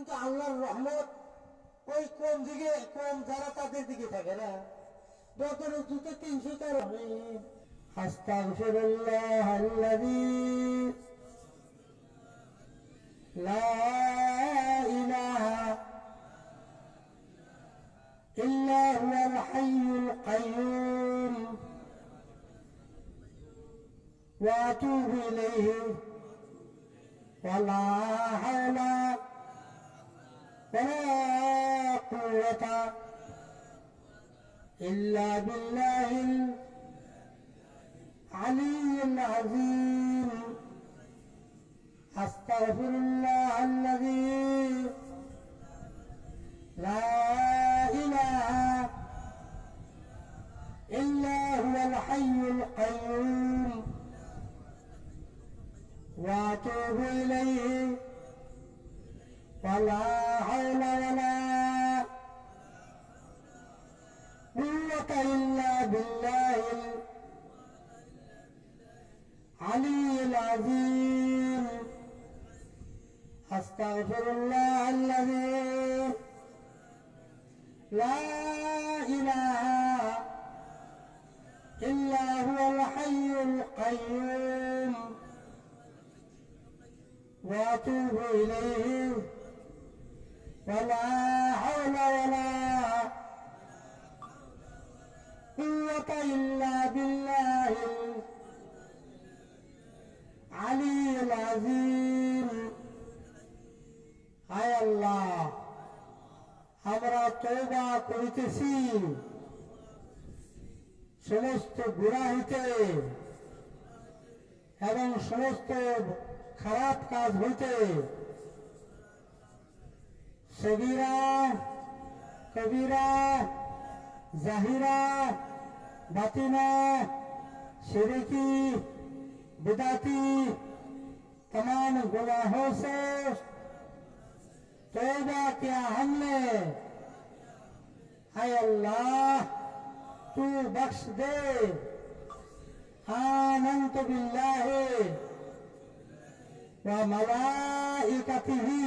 কিন্তু আল্লাহর রহমত ওই কোন দিকে কোন যারা তাদের দিকে থাকে না। বদর উঁচুতে 300 তার আস্তাগফিরুল্লাহ আল্লাযী লা ইলাহা ইল্লা হুয়াল হাইয়ুল কাইয়্যুম ওয়া আতুবু ইলাইহি ওয়া লা হাওলা ولا قوة إلا بالله العلي العظيم أستغفر الله الذي لا إله إلا هو الحي القيوم وأتوب إليه ولا حول ولا قوة إلا بالله العلي العظيم أستغفر الله الذي لا إله إلا هو الحي القيوم وأتوب إليه ولا حول ولا قوة إلا بالله العلي العظيم হায় আল্লাহ, আমরা তওবা করিতেছি সমস্ত গুনাহ হইতে এবং সমস্ত খারাপ কাজ হইতে, সগীরা কবিরা জাহিরা বাতিনা शिरकी बिदाती तमाम गुनाहों से तौबा किया हमने। हाय अल्लाह, तू बख्श दे। आमन्तु बिल्लाहि व मलाइकतिही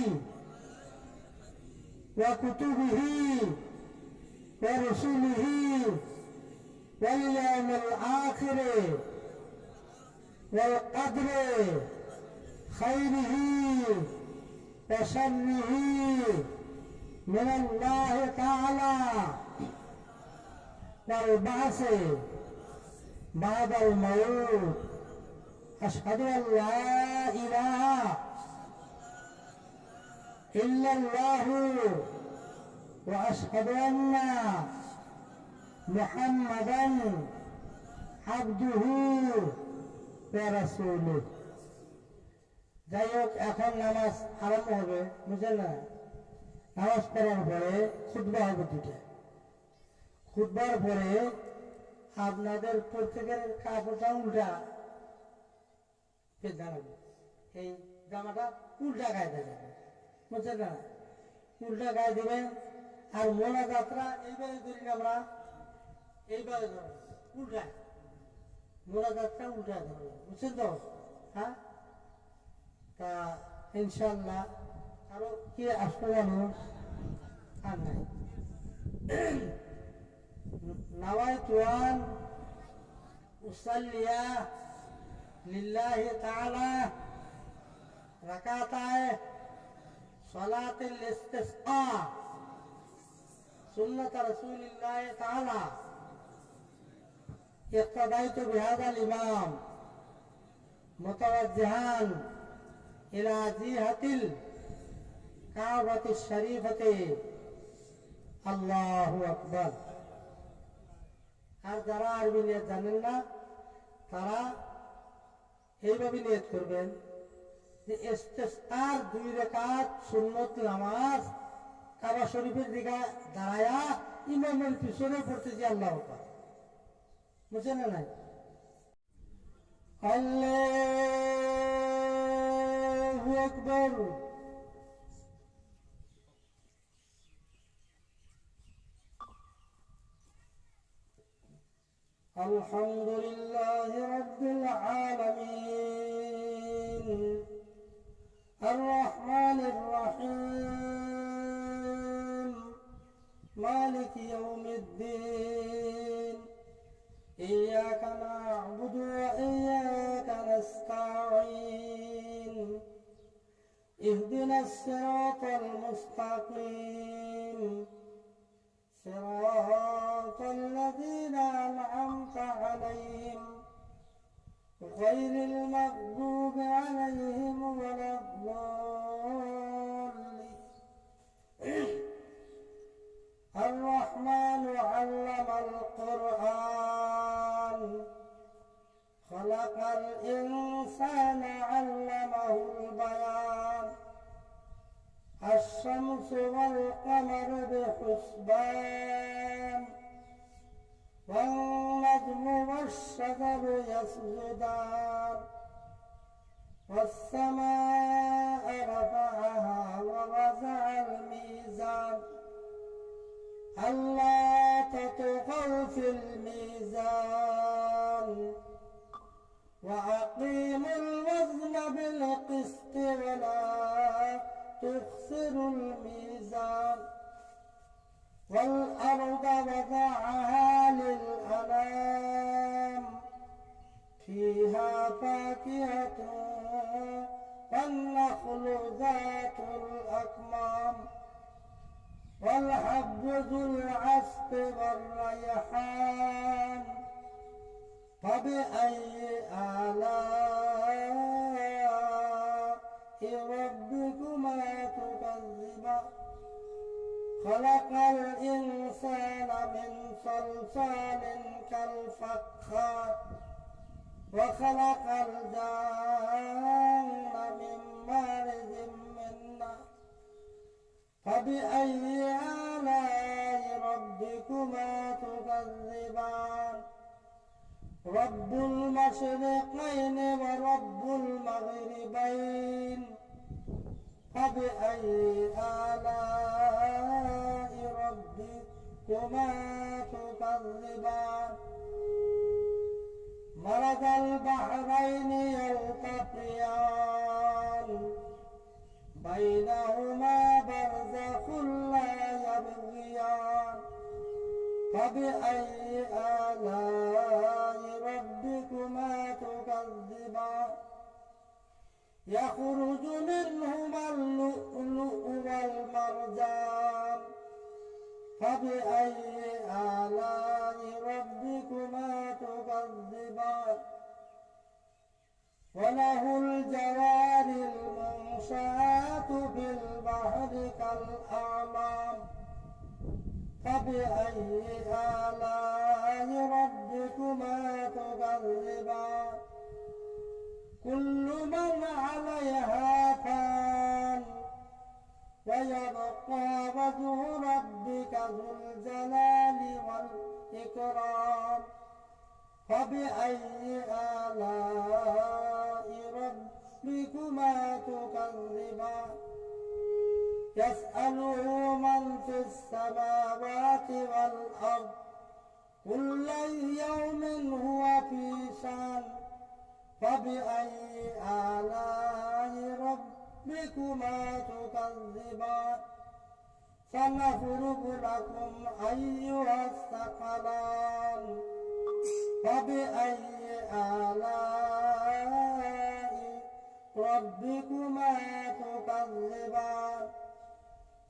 व कुतुबिही व रुसुलिही वल यौमिल आखिर वल क़द्र खैरिही व शर्रिही मिनल्लाहि तआला वल बअस बादल मौत। अशहदु अल्ला इलाहा इल्लल्लाहु व अशहदु अन्ना मुहम्मदन अब्दुहु व रसूलुहु। যাই হোক, এখন নামাজ আরম্ভ হবে, বুঝলেন না? নামাজ পড়ার পরে খুতবা হবে দুটো। খুতবার পরে আপনাদের প্রত্যেকের কাপড়টা উল্টা দাঁড়াবে, এই জামাটা উল্টা গায়ে দেবে, বুঝছেন না? উল্টা গায়ে দেবেন। আর মোলা যাত্রা এইবারে ধরি আমরা, এইবারে ধরো উল্টায়, মোলা যাত্রা উল্টায় ধরবে, বুঝছেন তো? হ্যাঁ, তা ইনশাল্লাহ আরো কি আসতে মানুষ আর নাই। نويت أن أصلي لله تعالى ركعتي صلاة الاستسقاء سنة رسول الله تعالى. اقتديت بهذا الإمام متوجها إلى جهة الكعبة الشريفة. الله أكبر. আর যারা আরবি নিয়ত জানেন না তারা এইভাবে নিয়ত করবেন যে ইস্তিসকার 2 রাকাত সুন্নত নামাজ কাবা শরীফের দিকে দাঁড়ায়া ইমামের পিছনে পড়তেছি আল্লাহু আকবার, বুঝছেন না? নাই আল্লাহু আকবার। الحمد لله رب العالمين الرحمن الرحيم مالك يوم الدين إياك نعبد وإياك نستعين اهدنا الصراط المستقيم صراط الذين أنعمت عليهم غير المغضوب عليهم ولا الضالين. الرحمن علم القرآن خلق الإنسان علمه البيان الشمس والقمر بحسبان والنجم والشجر يسجدان والسماء رفعها ووضع الميزان ألا تطغوا في الميزان وأقيموا الوزن بالقسط ولا تخسروا الميزان والأرض وضعها للأنام فيها فاكهة والنخل ذات الأكمام والحب ذو العصف والريحان فبأي آلاء ربكما تكذبان خلق الإنسان من صلصال كالفخار وخلق الجان من مارج من نار فبأي آلاء ربكما تكذبان رب المشرقين ورب المغربين فبأي آلاء ربكما تكذبان مرج البحرين يلتقيان بينهما برزخ لا يبغيان فبأي آلاء ربكما تكذبان يخرج منهما اللؤلؤ والمرجان فبأي آلاء ربكما تكذبان وله الجوار المنشآت في البحر كالأعلام فبأي آلاء ربكما تكذبان كل من عليها فان ويبقى وجه ربك ذو الجلال والإكرام فبأي آلاء ربكما تكذبان يسأله من في السماوات والأرض كل يوم هو في شان فبأي آلاء ربكما تكذبان سنفرغ لكم أيها الثقلان فبأي آلاء ربكما تكذبان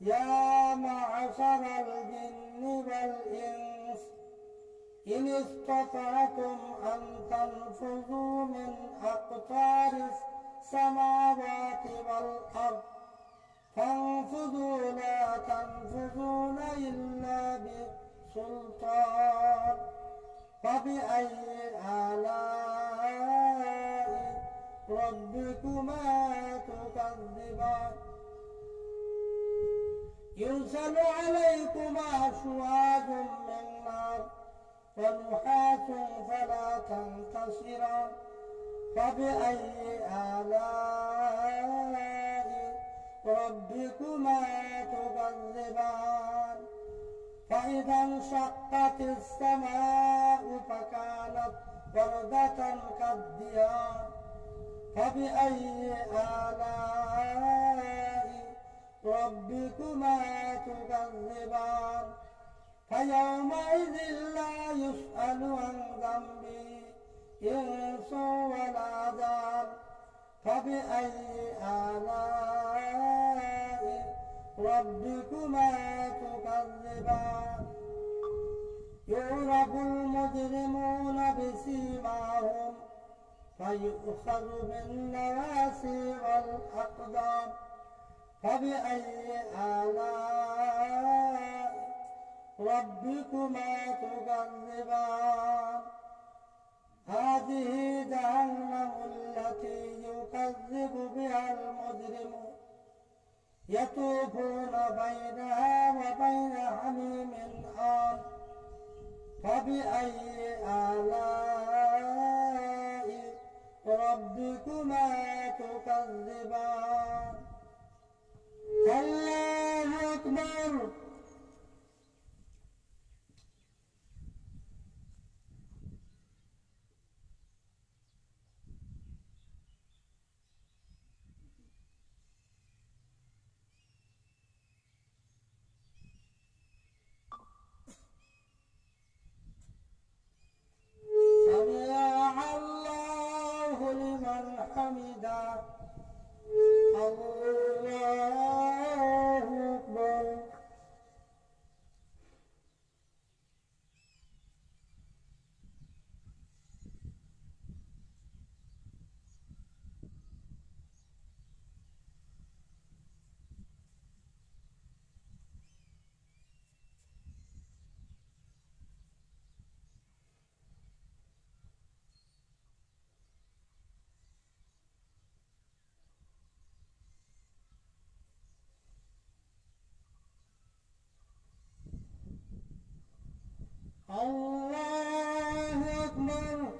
يا معشر الجن والإنس إن استطعتم أن تنفذوا من أقطار السماوات والأرض فانفذوا لا تنفذون إلا بسلطان فبأي آلاء ربكما تكذبان يرسل عليكما شواظ من نار ونحاس فلا تنتصران فبأي آلاء ربكما تكذبان فإذا انشقت السماء فكانت وردة كالدهان فبأي آلاء ربكما تكذبان فيومئذ لا يسأل عن ذنبه إنس ولا جان فبأي آلاء ربكما تكذبان يعرف المجرمون بسيماهم فيؤخذ بالنواسي والأقدام فبأي آلاء ربكما تكذبان هذه جهنم التي يكذب بها المجرمون يطوفون بينها وبين حميم آن فبأي آلاء ربكما تكذبان الله أكبر سمع الله لمن حمده الله أكبر الله أكبر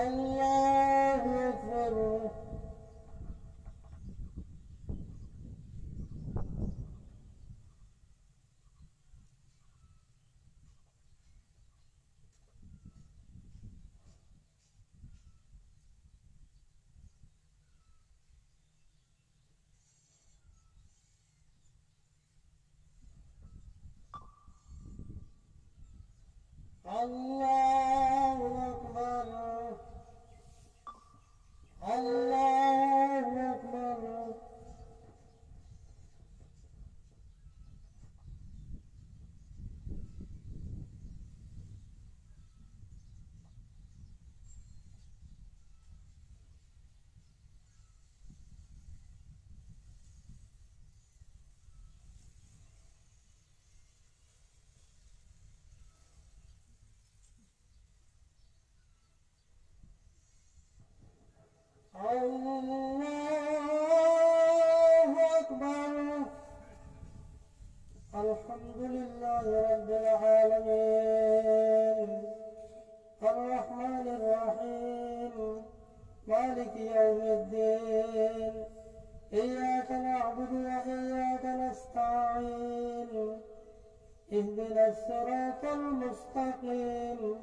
الله أكبر الله أكبر الله أكبر الله أكبر الحمد لله رب العالمين الرحمن الرحيم مالك يوم الدين إياك نعبد وإياك نستعين اهدنا الصراط المستقيم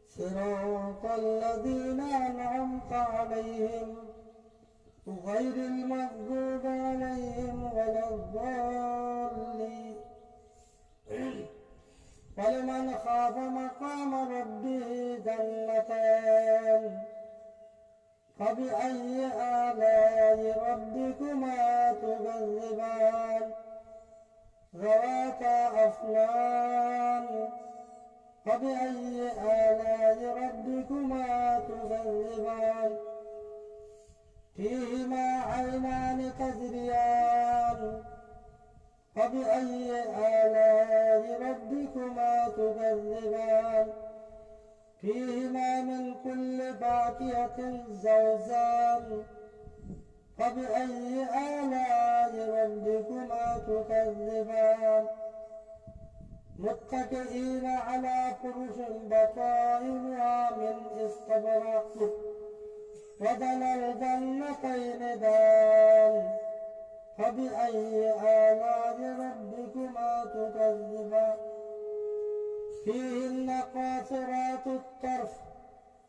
صراط الذين أنعمت عليهم غير المغضوب عليهم ولا الضالين ولمن خاف مقام ربه جنتان فبأي آلاء ربكما تكذبان ذواتا أفنان فبأي آلاء ربكما تكذبان فيهما عينان تجريان فبأي آلاء ربكما تكذبان فيهما من كل فاكهة زوجان فبأي آلاء ربكما تكذبان متكئين على فرش بطائنها من استبرق ودنا الجنتين دان فبأي آلاء ربكما تكذبان فيهن قاصرات الطرف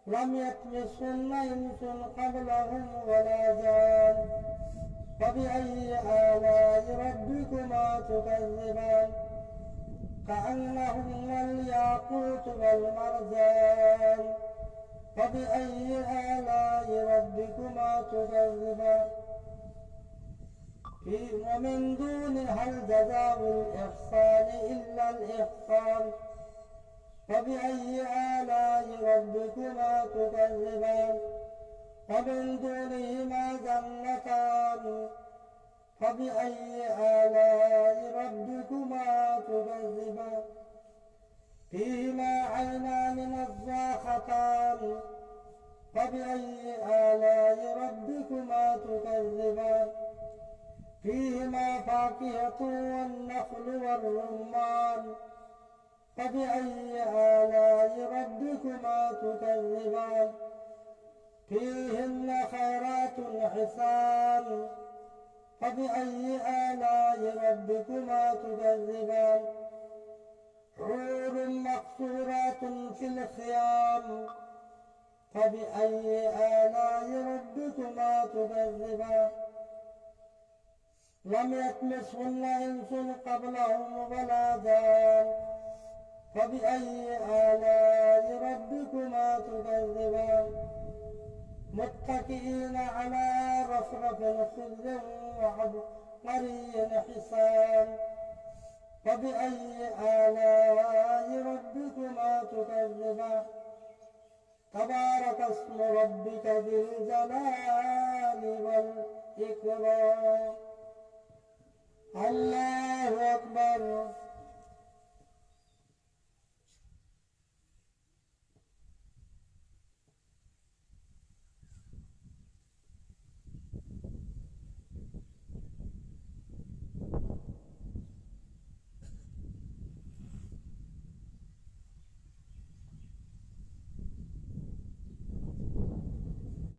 لم يطمثهن إنس قبلهم ولا جان فبأي آلاء ربكما تكذبان كأنهن الياقوت والمرجان فبأي آلاء ربكما تكذبان ومن دونها الجزاء الإحسان إلا الإحسان فبأي آلاء ربكما تكذبان ومن دونهما جنتان فبأي آلاء ربكما تكذبان فيهما عينان نضاختان فبأي آلاء ربكما تكذبان فيهما فاكهة والنخل والرمان فبأي آلاء ربكما تكذبان فيهن خيرات حسان فبأي آلاء ربكما تكذبان حور مقصورات في الخيام فبأي آلاء ربكما تكذبان لم يطمثهن إنس قبلهم ولا جان فبأي آلاء ربكما تكذبان متكئين على رفرف خضر وعبقري حسان فبأي آلاء ربكما تكذبان تبارك اسم ربك ذي الجلال والإكرام الله أكبر